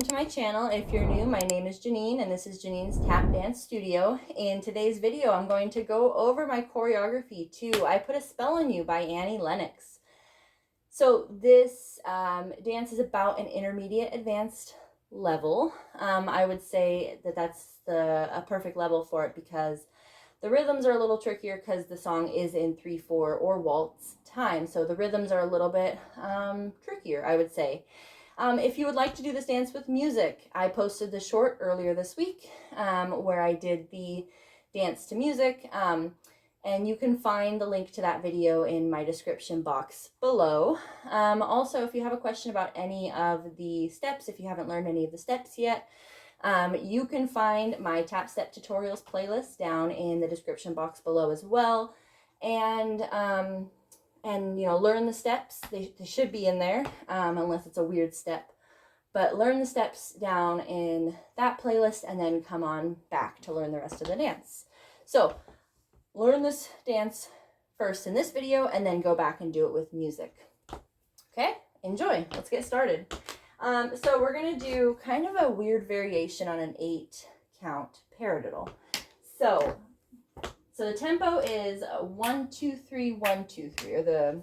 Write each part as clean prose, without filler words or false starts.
welcome to my channel. If you're new, my name is Janine and this is Janine's Tap Dance Studio. In today's video, I'm going to go over my choreography to I Put a Spell on You by Annie Lennox. So this dance is about an intermediate advanced level. I would say that that's a perfect level for it because the rhythms are a little trickier because the song is in 3/4 or waltz time. So the rhythms are a little bit trickier, I would say. If you would like to do this dance with music, I posted the short earlier this week where I did the dance to music. And you can find the link to that video in my description box below. Also, if you have a question about any of the steps, if you haven't learned any of the steps yet, you can find my tap step tutorials playlist down in the description box below as well. And you know, learn the steps. They should be in there, unless it's a weird step. But learn the steps down in that playlist and then come on back to learn the rest of the dance. So learn this dance first in this video and then go back and do it with music. Okay, enjoy. Let's get started. So we're going to do kind of a weird variation on an 8 count paradiddle. So the tempo is 1, 2, 3, 1, 2, 3, or the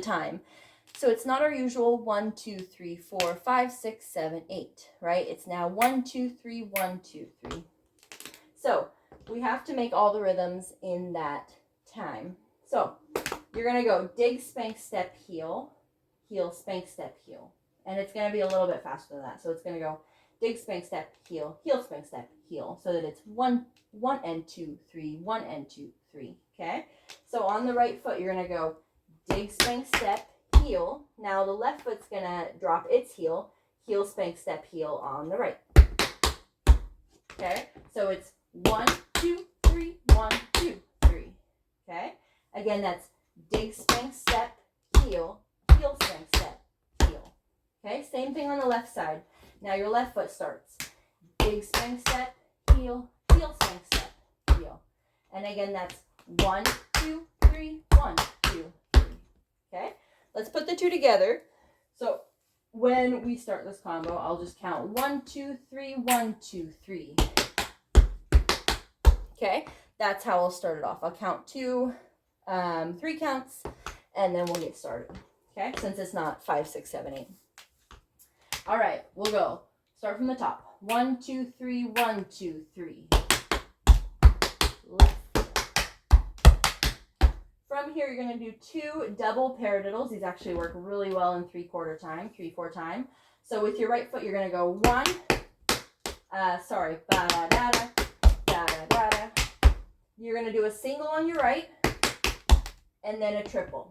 time. So it's not our usual 1, 2, 3, 4, 5, 6, 7, 8, right? It's now 1, 2, 3, 1, 2, 3. So we have to make all the rhythms in that time. So you're going to go dig, spank, step, heel, heel, spank, step, heel. And it's going to be a little bit faster than that. So it's going to go dig, spank, step, heel, heel, spank, step, heel. So that it's 1 and 2, 3, 1 and 2, 3. Okay? So on the right foot, you're going to go dig, spank, step, heel. Now the left foot's going to drop its heel, heel, spank, step, heel on the right. Okay? So it's 1, 2, 3, 1, 2, 3. Okay? Again, that's dig, spank, step, heel, heel, spank, step, heel. Okay? Same thing on the left side. Now your left foot starts. Dig, spank, step, heel, heel, spank, step, heel. And again, that's 1, 2, 3, 1, 2, 3. Okay? Let's put the two together. So when we start this combo, I'll just count 1, 2, 3, 1, 2, 3. Okay? That's how I'll start it off. I'll count 2, 3 counts, and then we'll get started. Okay? Since it's not 5, 6, 7, 8. All right, we'll go. Start from the top. 1, 2, 3, 1, 2, 3. Left. From here, you're going to do 2 double paradiddles. These actually work really well in 3/4 time, 3/4 time. So with your right foot, you're going to go 1, ba-da-da-da, da-da-da-da. You're going to do a single on your right, and then a triple.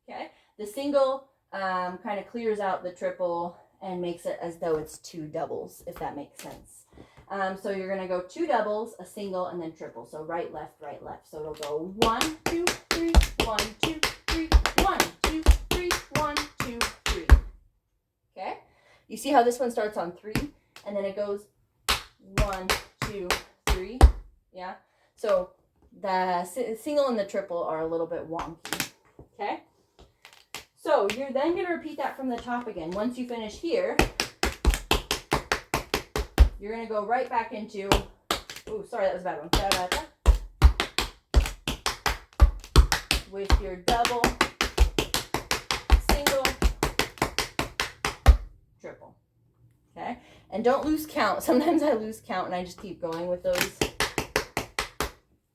Okay? The single kind of clears out the triple and makes it as though it's 2 doubles, if that makes sense. So you're going to go 2 doubles, a single, and then triple. So right, left, right, left. So it'll go 1, 2, 3, 1, 2, 3, 1, 2, 3, 1, 2, 3. Okay? You see how this one starts on 3, and then it goes 1, 2, 3. Yeah? So the single and the triple are a little bit wonky. Okay? So you're then going to repeat that from the top again. Once you finish here, you're going to go right back into, oh, sorry, that was a bad one. Da-da-da. With your double, single, triple. Okay? And don't lose count. Sometimes I lose count and I just keep going with those.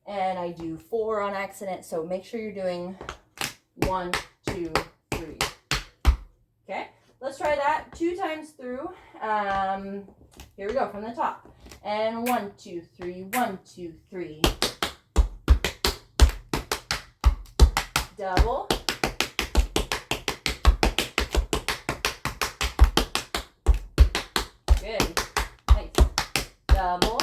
And I do 4 on accident. So make sure you're doing 1, 2, 3. Okay, let's try that 2 times through. Here we go from the top. And 1, 2, 3, 1, 2, 3. Double. Good. Nice. Double.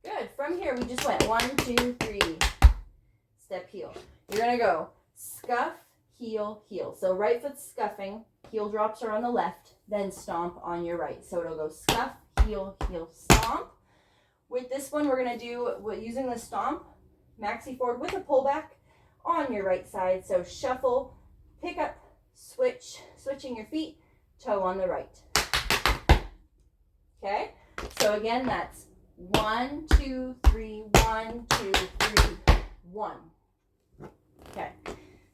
Good. From here, we just went 1, 2, 3. Step, heel. You're going to go scuff, heel, heel. So right foot's scuffing, heel drops are on the left, then stomp on your right. So it'll go scuff, heel, heel, stomp. With this one, we're going to do, using the stomp, maxi forward with a pullback on your right side. So shuffle, pick up, switch, switching your feet, toe on the right. Okay, so again, that's 1, 2, 3, 1, 2, 3, 1. Okay,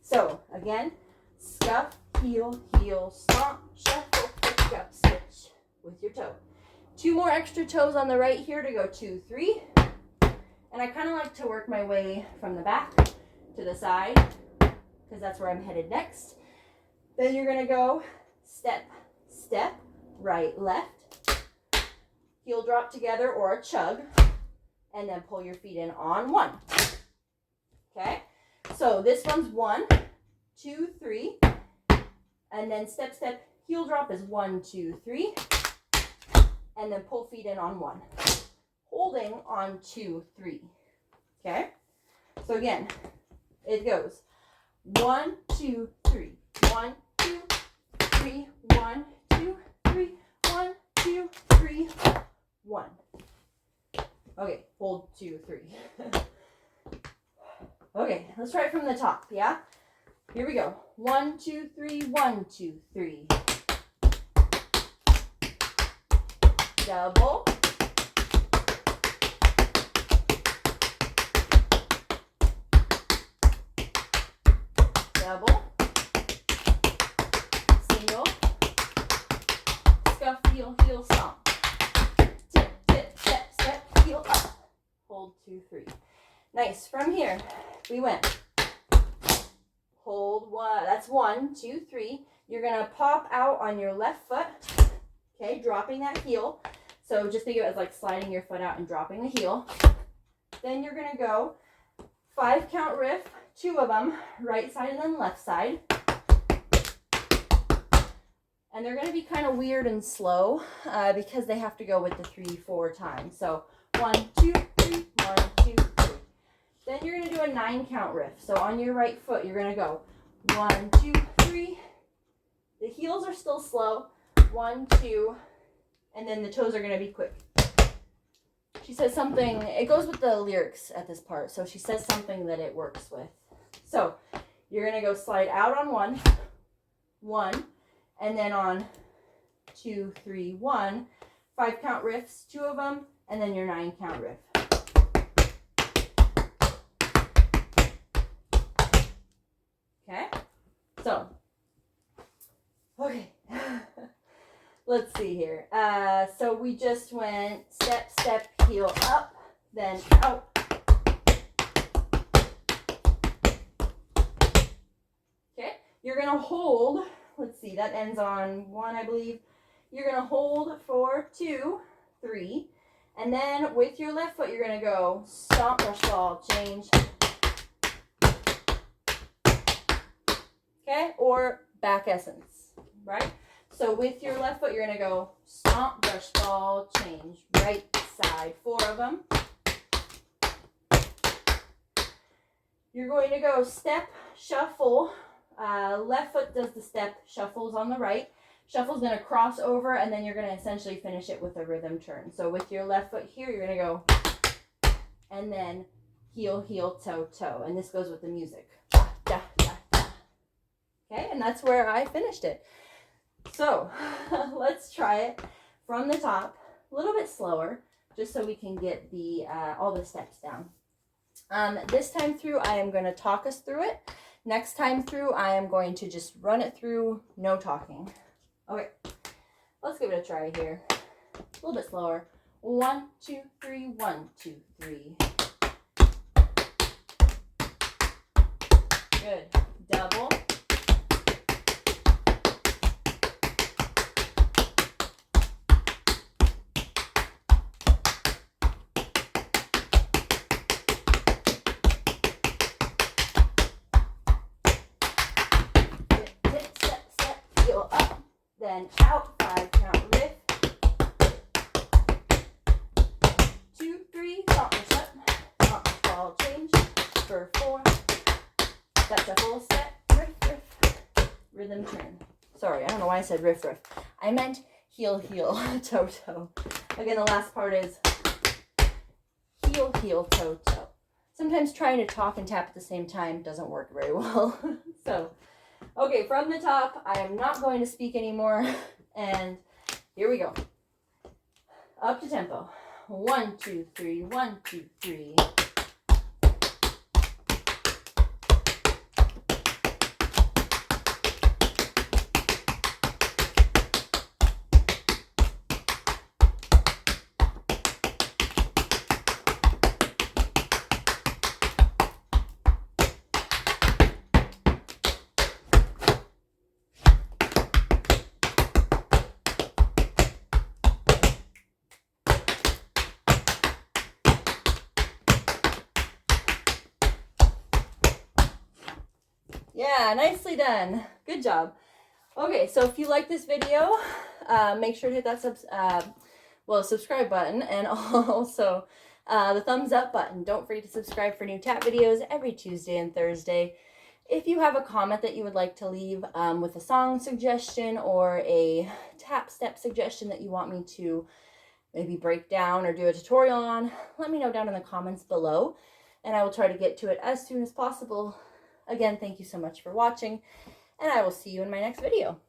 so again, scuff, heel, heel, stomp, shuffle, pick up, switch with your toe. 2 more extra toes on the right here to go 2, 3. And I kind of like to work my way from the back to the side because that's where I'm headed next. Then you're gonna go step, step, right, left, heel drop together or a chug, and then pull your feet in on 1. Okay, so this one's 1, 2, 3, and then step, step, heel drop is 1, 2, 3, and then pull feet in on 1. Holding on 2, 3. Okay, so again, it goes 1, 2, 3, 1, 2, 3, 1, 2, 3, 1, 2, 3, 1. Okay, hold 2, 3. Okay, let's try it from the top, yeah? Here we go. 1, 2, 3, 1, 2, 3. Double. Double. Single. Scuff, heel, heel, stomp. Tip, tip, step, step, heel up. Hold 2, 3. Nice. From here, we went. Hold 1. That's 1, 2, 3. You're going to pop out on your left foot. Okay, dropping that heel. So just think of it as like sliding your foot out and dropping the heel. Then you're going to go 5 count riff, 2 of them, right side and then left side. And they're going to be kind of weird and slow because they have to go with the 3, 4 times. So 1, 2, 3, 1, 2, 3. Then you're going to do a 9 count riff. So on your right foot, you're going to go 1, 2, 3. The heels are still slow. 1, 2, and then the toes are going to be quick. She says something, it goes with the lyrics at this part. So she says something that it works with. So you're going to go slide out on 1, 1, and then on 2, 3, 1, 5 count riffs, 2 of them, and then your 9 count riff. Okay, so, okay, let's see here. So we just went step, step, heel up, then out. Okay, you're going to hold, let's see, that ends on 1, I believe. You're going to hold for 2, 3, and then with your left foot, you're going to go stomp, brush ball, change. Okay, or back essence, right? So with your left foot, you're going to go stomp, brush ball, change, right side, 4 of them. You're going to go step, shuffle. Left foot does the step, shuffles on the right. Shuffle's going to cross over, and then you're going to essentially finish it with a rhythm turn. So with your left foot here, you're going to go, and then heel, heel, toe, toe. And this goes with the music. Da, da, da, da. Okay, and that's where I finished it. So let's try it from the top, a little bit slower, just so we can get the all the steps down. This time through, I am going to talk us through it. Next time through, I am going to just run it through, no talking. Okay, let's give it a try here. A little bit slower. 1, 2, 3, 1, 2, 3. Good. Double. Then out, 5 count riff. 2, 3, stomp and shut. Stomp, ball, change. For 4. That's a full step. Riff, riff. Rhythm turn. Sorry, I don't know why I said riff, riff. I meant heel, heel, toe, toe. Again, the last part is heel, heel, toe, toe. Sometimes trying to talk and tap at the same time doesn't work very well. So, Okay, from the top, I am not going to speak anymore. And here we go. Up to tempo. 1, 2, 3, 1, 2, 3. Yeah, nicely done. Good job. Okay, so if you like this video, make sure to hit that subscribe button, and also the thumbs up button. Don't forget to subscribe for new tap videos every Tuesday and Thursday. If you have a comment that you would like to leave with a song suggestion or a tap step suggestion that you want me to maybe break down or do a tutorial on, let me know down in the comments below, and I will try to get to it as soon as possible. Again, thank you so much for watching, and I will see you in my next video.